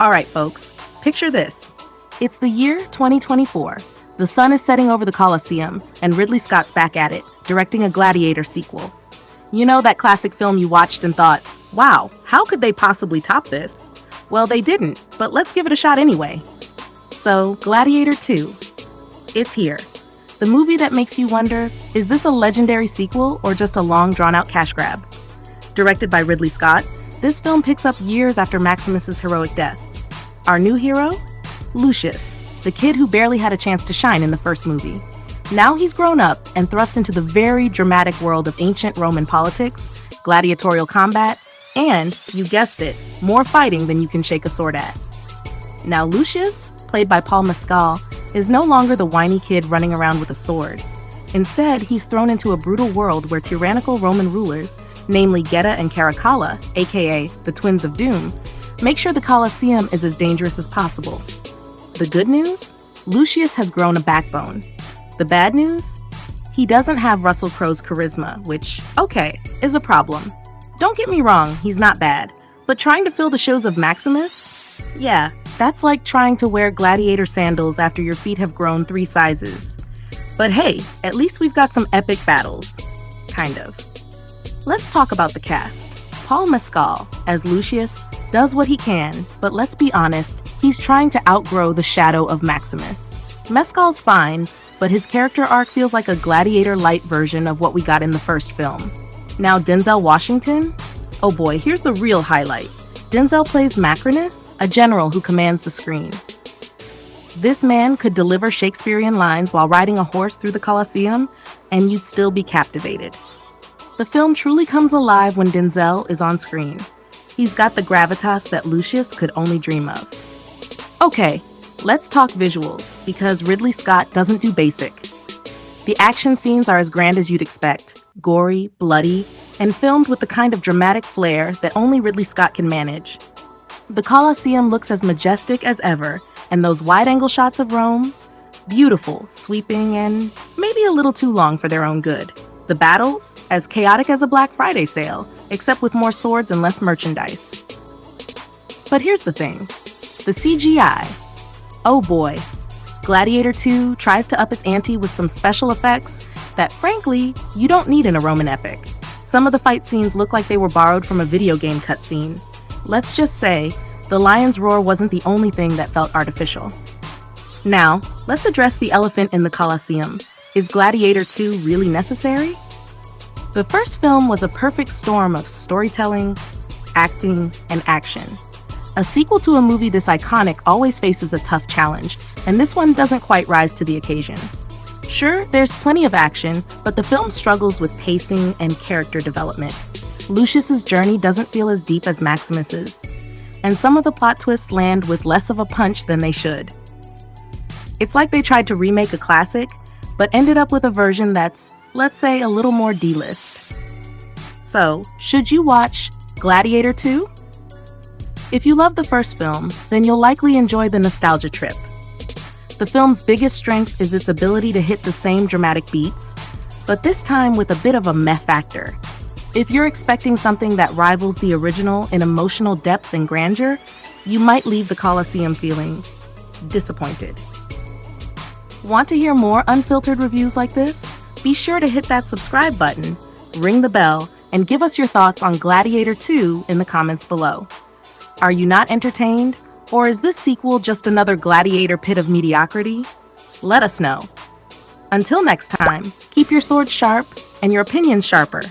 All right, folks, picture this. It's the year 2024. The sun is setting over the Colosseum, and Ridley Scott's back at it, directing a Gladiator sequel. You know that classic film you watched and thought, wow, how could they possibly top this? Well, they didn't, but let's give it a shot anyway. So, Gladiator II. It's here. The movie that makes you wonder, is this a legendary sequel or just a long drawn-out cash grab? Directed by Ridley Scott, this film picks up years after Maximus's heroic death. Our new hero? Lucius, the kid who barely had a chance to shine in the first movie. Now he's grown up and thrust into the very dramatic world of ancient Roman politics, gladiatorial combat, and, you guessed it, more fighting than you can shake a sword at. Now Lucius, played by Mescal, is no longer the whiny kid running around with a sword. Instead, he's thrown into a brutal world where tyrannical Roman rulers, namely Geta and Caracalla, aka the Twins of Doom, make sure the Colosseum is as dangerous as possible. The good news? Lucius has grown a backbone. The bad news? He doesn't have Russell Crowe's charisma, which, okay, is a problem. Don't get me wrong, he's not bad. But trying to fill the shoes of Maximus? Yeah, that's like trying to wear gladiator sandals after your feet have grown 3 sizes. But hey, at least we've got some epic battles. Kind of. Let's talk about the cast. Mescal, as Lucius, does what he can, but let's be honest, he's trying to outgrow the shadow of Maximus. Mescal's fine, but his character arc feels like a gladiator-light version of what we got in the first film. Now Denzel Washington? Oh boy, here's the real highlight. Denzel plays Macrinus, a general who commands the screen. This man could deliver Shakespearean lines while riding a horse through the Colosseum, and you'd still be captivated. The film truly comes alive when Denzel is on screen. He's got the gravitas that Lucius could only dream of. Okay, let's talk visuals, because Ridley Scott doesn't do basic. The action scenes are as grand as you'd expect, gory, bloody, and filmed with the kind of dramatic flair that only Ridley Scott can manage. The Colosseum looks as majestic as ever, and those wide-angle shots of Rome? Beautiful, sweeping, and maybe a little too long for their own good. The battles? As chaotic as a Black Friday sale, except with more swords and less merchandise. But here's the thing. The CGI. Oh boy. Gladiator II tries to up its ante with some special effects that, frankly, you don't need in a Roman epic. Some of the fight scenes look like they were borrowed from a video game cutscene. Let's just say, the lion's roar wasn't the only thing that felt artificial. Now, let's address the elephant in the Colosseum. Is Gladiator II really necessary? The first film was a perfect storm of storytelling, acting, and action. A sequel to a movie this iconic always faces a tough challenge, and this one doesn't quite rise to the occasion. Sure, there's plenty of action, but the film struggles with pacing and character development. Lucius's journey doesn't feel as deep as Maximus's, and some of the plot twists land with less of a punch than they should. It's like they tried to remake a classic, but ended up with a version that's, let's say, a little more D-list. So, should you watch Gladiator II? If you love the first film, then you'll likely enjoy the nostalgia trip. The film's biggest strength is its ability to hit the same dramatic beats, but this time with a bit of a meh factor. If you're expecting something that rivals the original in emotional depth and grandeur, you might leave the Colosseum feeling disappointed. Want to hear more unfiltered reviews like this? Be sure to hit that subscribe button, ring the bell, and give us your thoughts on Gladiator II in the comments below. Are you not entertained? Or is this sequel just another gladiator pit of mediocrity? Let us know. Until next time, keep your swords sharp and your opinions sharper.